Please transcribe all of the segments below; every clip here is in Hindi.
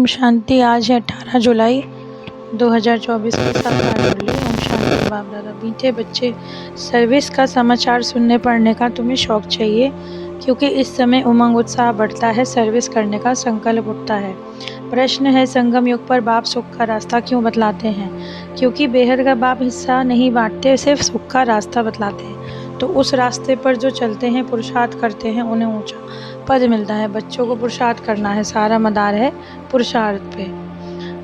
शांति। आज है 18 जुलाई 2024 की 7 मुरली। ओम शांति। बाप दादा। बीते बच्चे, सर्विस का समाचार सुनने पढ़ने का तुम्हें शौक चाहिए, क्योंकि इस समय उमंग उत्साह बढ़ता है, सर्विस करने का संकल्प उठता है। प्रश्न है, संगम युग पर बाप सुख का रास्ता क्यों बतलाते हैं? क्योंकि बेहद का बाप हिस्सा नहीं बांटते, सिर्फ सुख का रास्ता बतलाते हैं। तो उस रास्ते पर जो चलते हैं, पुरुषार्थ करते हैं, उन्हें ऊंचा पद मिलता है। बच्चों को पुरुषार्थ करना है, सारा मदार है पुरुषार्थ पे।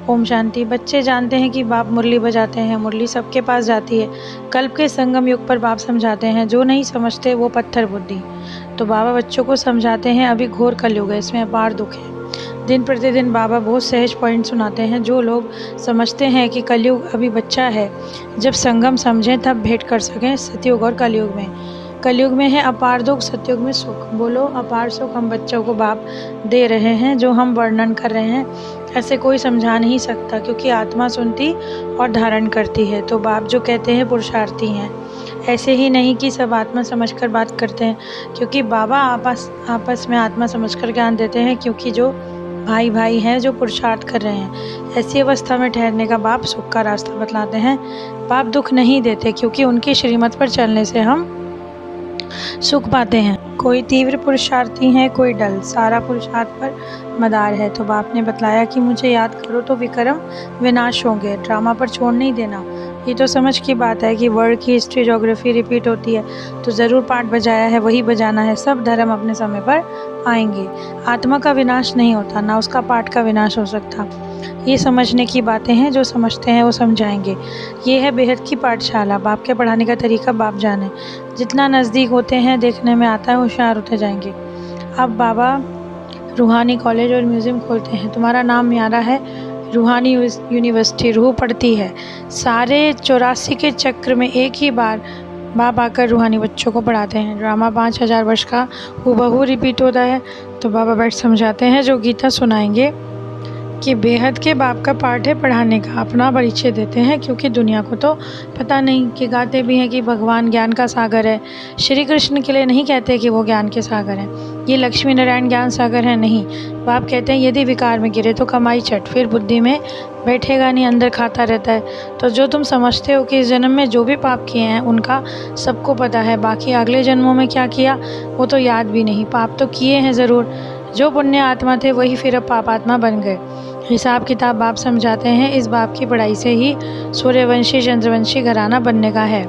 ओम शांति। बच्चे जानते हैं कि बाप मुरली बजाते हैं, मुरली सबके पास जाती है। कल्प के संगम युग पर बाप समझाते हैं, जो नहीं समझते वो पत्थर बुद्धि। तो बाबा बच्चों को समझाते हैं, अभी घोर कलयुग है, इसमें अपार दुख है। दिन प्रतिदिन बाबा बहुत सहज पॉइंट सुनाते हैं। जो लोग समझते हैं कि कलयुग अभी बच्चा है, जब संगम समझें तब भेंट कर सकें सतयुग और कलयुग में। कलयुग में है अपार दुख, सतयुग में सुख। बोलो अपार सुख हम बच्चों को बाप दे रहे हैं, जो हम वर्णन कर रहे हैं ऐसे कोई समझा नहीं सकता, क्योंकि आत्मा सुनती और धारण करती है। तो बाप जो कहते हैं पुरुषार्थी हैं, ऐसे ही नहीं कि सब आत्मा समझकर बात करते हैं, क्योंकि बाबा आपस में आत्मा समझकर ज्ञान देते हैं, क्योंकि जो भाई भाई हैं जो पुरुषार्थ कर रहे हैं। ऐसी अवस्था में ठहरने का बाप सुख का रास्ता बतलाते हैं। बाप दुख नहीं देते, क्योंकि उनकी श्रीमत पर चलने से हम सुख पाते हैं। कोई तीव्र पुरुषार्थी है, कोई डल, सारा पुरुषार्थ पर मदार है। तो बाप ने बतलाया कि मुझे याद करो तो विक्रम विनाश होंगे, ड्रामा पर छोड़ नहीं देना। ये तो समझ की बात है कि वर्ल्ड की हिस्ट्री ज्योग्राफी रिपीट होती है, तो ज़रूर पाठ बजाया है वही बजाना है। सब धर्म अपने समय पर आएंगे। आत्मा का विनाश नहीं होता, ना उसका पाठ का विनाश हो सकता। ये समझने की बातें हैं, जो समझते हैं वो समझाएंगे। ये है बेहद की पाठशाला। बाप के पढ़ाने का तरीका बाप जाने। जितना नज़दीक होते हैं देखने में आता है, होशियार होते जाएंगे। अब बाबा रूहानी कॉलेज और म्यूज़ियम खोलते हैं। तुम्हारा नाम म्यारा है, रूहानी यूनिवर्सिटी। रूह पढ़ती है। सारे 84 के चक्र में एक ही बार बाप आकर रूहानी बच्चों को पढ़ाते हैं। ड्रामा 5000 वर्ष का हूबहू रिपीट होता है। तो बाबा बैठ समझाते हैं, जो गीता सुनाएंगे कि बेहद के बाप का पाठ है पढ़ाने का। अपना परिचय देते हैं, क्योंकि दुनिया को तो पता नहीं, कि गाते भी हैं कि भगवान ज्ञान का सागर है। श्री कृष्ण के लिए नहीं कहते कि वो ज्ञान के सागर हैं। ये लक्ष्मी नारायण ज्ञान सागर है, नहीं। बाप कहते हैं यदि विकार में गिरे तो कमाई चट, फिर बुद्धि में बैठेगा नहीं, अंदर खाता रहता है। तो जो तुम समझते हो कि इस जन्म में जो भी पाप किए हैं उनका सबको पता है, बाकी अगले जन्मों में क्या किया वो तो याद भी नहीं। पाप तो किए हैं ज़रूर। जो पुण्य आत्मा थे वही फिर अब पाप आत्मा बन गए। हिसाब किताब बाप समझाते हैं। इस बाप की पढ़ाई से ही सूर्यवंशी चंद्रवंशी घराना बनने का है।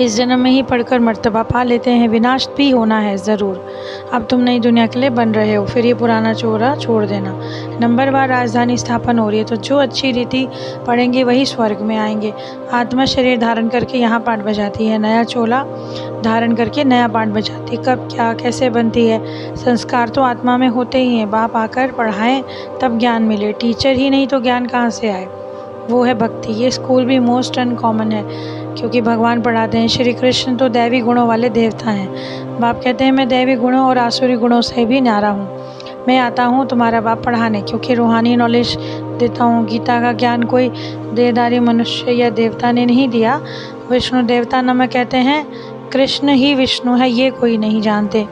इस जन्म में ही पढ़कर मर्तबा पा लेते हैं। विनाश भी होना है ज़रूर। अब तुम नई दुनिया के लिए बन रहे हो, फिर ये पुराना चोरा छोड़ देना। नंबरवार राजधानी स्थापन हो रही है, तो जो अच्छी रीति पढ़ेंगे वही स्वर्ग में आएंगे। आत्मा शरीर धारण करके यहाँ पाठ बजाती है, नया चोला धारण करके नया पाठ बजाती। कब क्या कैसे बनती है? संस्कार तो आत्मा में होते ही हैं। बाप आकर पढ़ाएं तब ज्ञान मिले। टीचर ही नहीं तो ज्ञान कहाँ से आए? वो है भक्ति। ये स्कूल भी मोस्ट अनकॉमन है, क्योंकि भगवान पढ़ाते हैं। श्री कृष्ण तो दैवी गुणों वाले देवता हैं। बाप कहते हैं मैं दैवी गुणों और आसुरी गुणों से भी न्यारा हूँ। मैं आता हूँ तुम्हारा बाप पढ़ाने, क्योंकि रूहानी नॉलेज देता हूँ। गीता का ज्ञान कोई देहधारी मनुष्य या देवता ने नहीं दिया। विष्णु देवता नमः कहते हैं, कृष्ण ही विष्णु है, ये कोई नहीं जानते।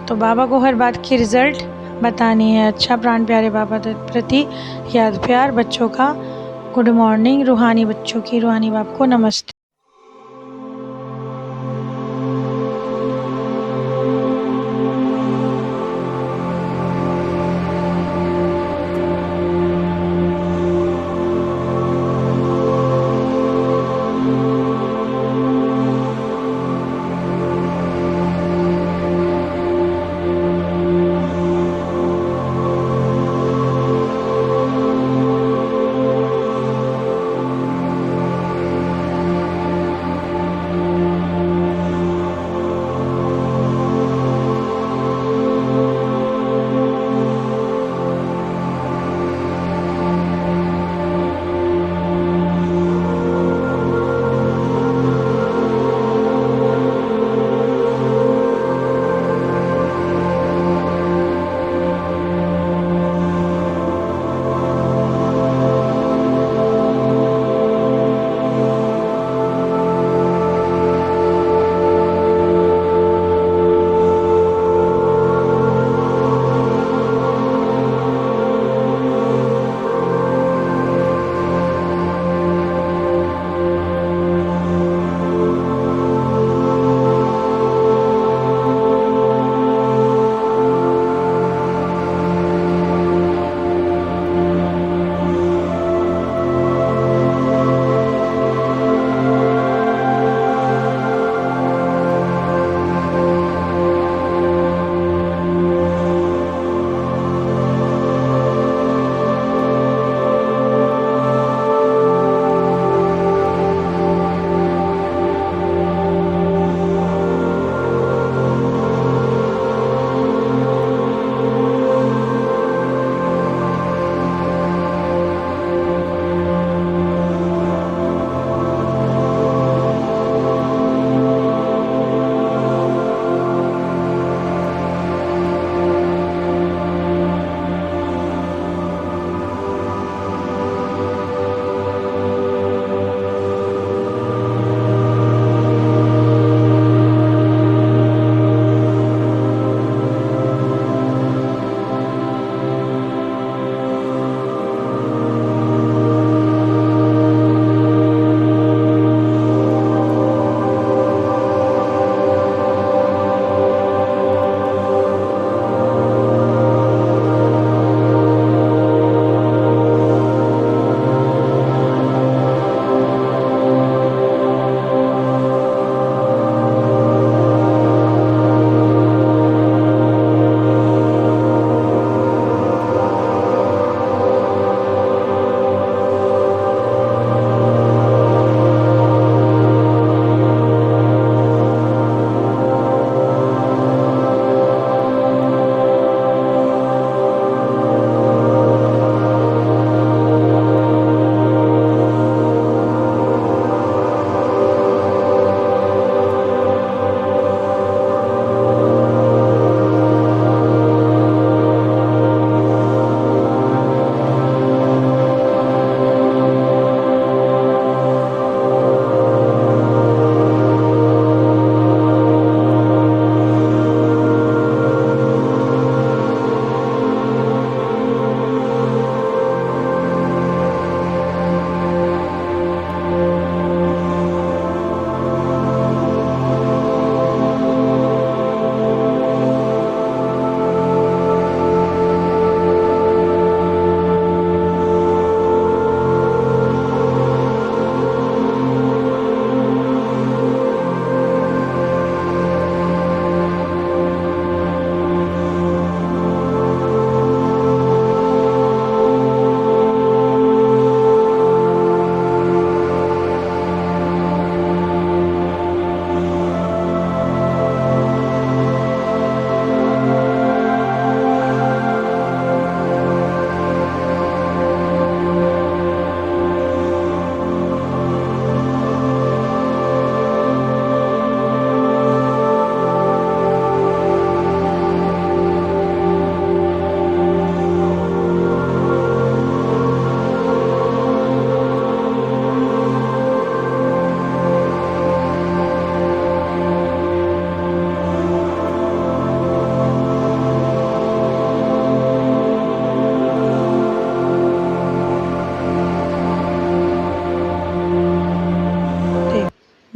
तो बाबा को हर बात की रिजल्ट बतानी है। अच्छा प्राण प्यारे बाबा प्रति याद प्यार। बच्चों का गुड मॉर्निंग। रूहानी बच्चों की रूहानी बाप को नमस्ते।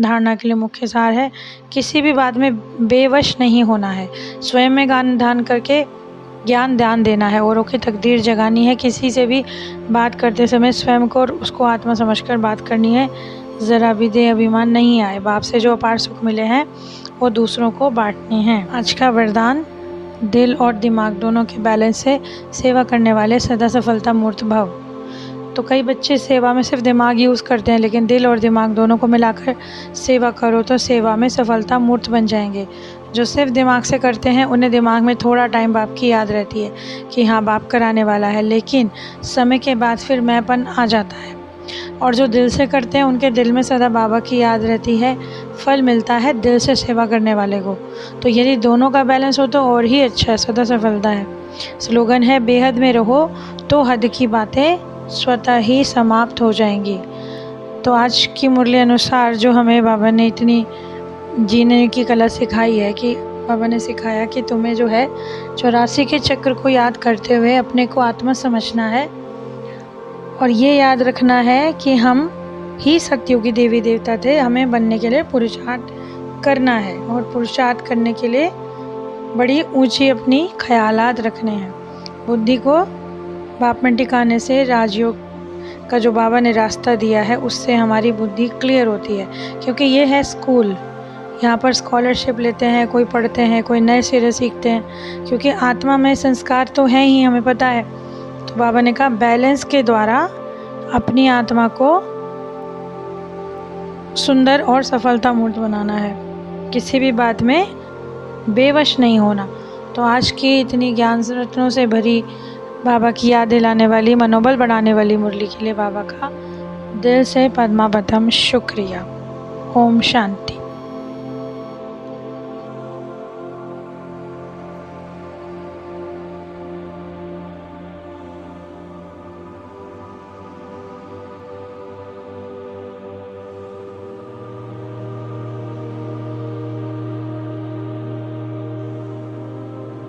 धारणा के लिए मुख्य सार है, किसी भी बात में बेवश नहीं होना है, स्वयं में ज्ञान ध्यान करके ज्ञान ध्यान देना है, औरों की तकदीर जगानी है। किसी से भी बात करते समय स्वयं को और उसको आत्मा समझकर बात करनी है। ज़रा भी देह अभिमान नहीं आए। बाप से जो अपार सुख मिले हैं वो दूसरों को बांटने हैं। आज का वरदान, दिल और दिमाग दोनों के बैलेंस से सेवा करने वाले सदा सफलता मूर्त भव। तो कई बच्चे सेवा में सिर्फ दिमाग यूज़ करते हैं, लेकिन दिल और दिमाग दोनों को मिलाकर सेवा करो तो सेवा में सफलता मूर्त बन जाएंगे। जो सिर्फ दिमाग से करते हैं उन्हें दिमाग में थोड़ा टाइम बाप की याद रहती है कि हाँ बाप कराने वाला है, लेकिन समय के बाद फिर मैंपन आ जाता है। और जो दिल से करते हैं उनके दिल में सदा बाबा की याद रहती है, फल मिलता है दिल से सेवा करने वाले को। तो यदि दोनों का बैलेंस हो तो और ही अच्छा है, सदा सफलता है। स्लोगन है, बेहद में रहो तो हद की बातें स्वतः ही समाप्त हो जाएंगी। तो आज की मुरली अनुसार जो हमें बाबा ने इतनी जीने की कला सिखाई है कि बाबा ने सिखाया कि तुम्हें जो है 84 के चक्र को याद करते हुए अपने को आत्मा समझना है, और ये याद रखना है कि हम ही सत्युगी देवी देवता थे। हमें बनने के लिए पुरुषार्थ करना है, और पुरुषार्थ करने के लिए बड़ी ऊंची अपनी ख्यालात रखने हैं। बुद्धि को बाप में टिकाने से राजयोग का जो बाबा ने रास्ता दिया है उससे हमारी बुद्धि क्लियर होती है, क्योंकि ये है स्कूल। यहाँ पर स्कॉलरशिप लेते हैं, कोई पढ़ते हैं, कोई नए सिरे सीखते हैं, क्योंकि आत्मा में संस्कार तो है ही, हमें पता है। तो बाबा ने कहा बैलेंस के द्वारा अपनी आत्मा को सुंदर और सफलता मूर्त बनाना है, किसी भी बात में बेवश नहीं होना। तो आज की इतनी ज्ञान रत्नों से भरी, बाबा की याद दिलाने वाली, मनोबल बढ़ाने वाली मुरली के लिए बाबा का दिल से पद्मापतम शुक्रिया। ओम शांति।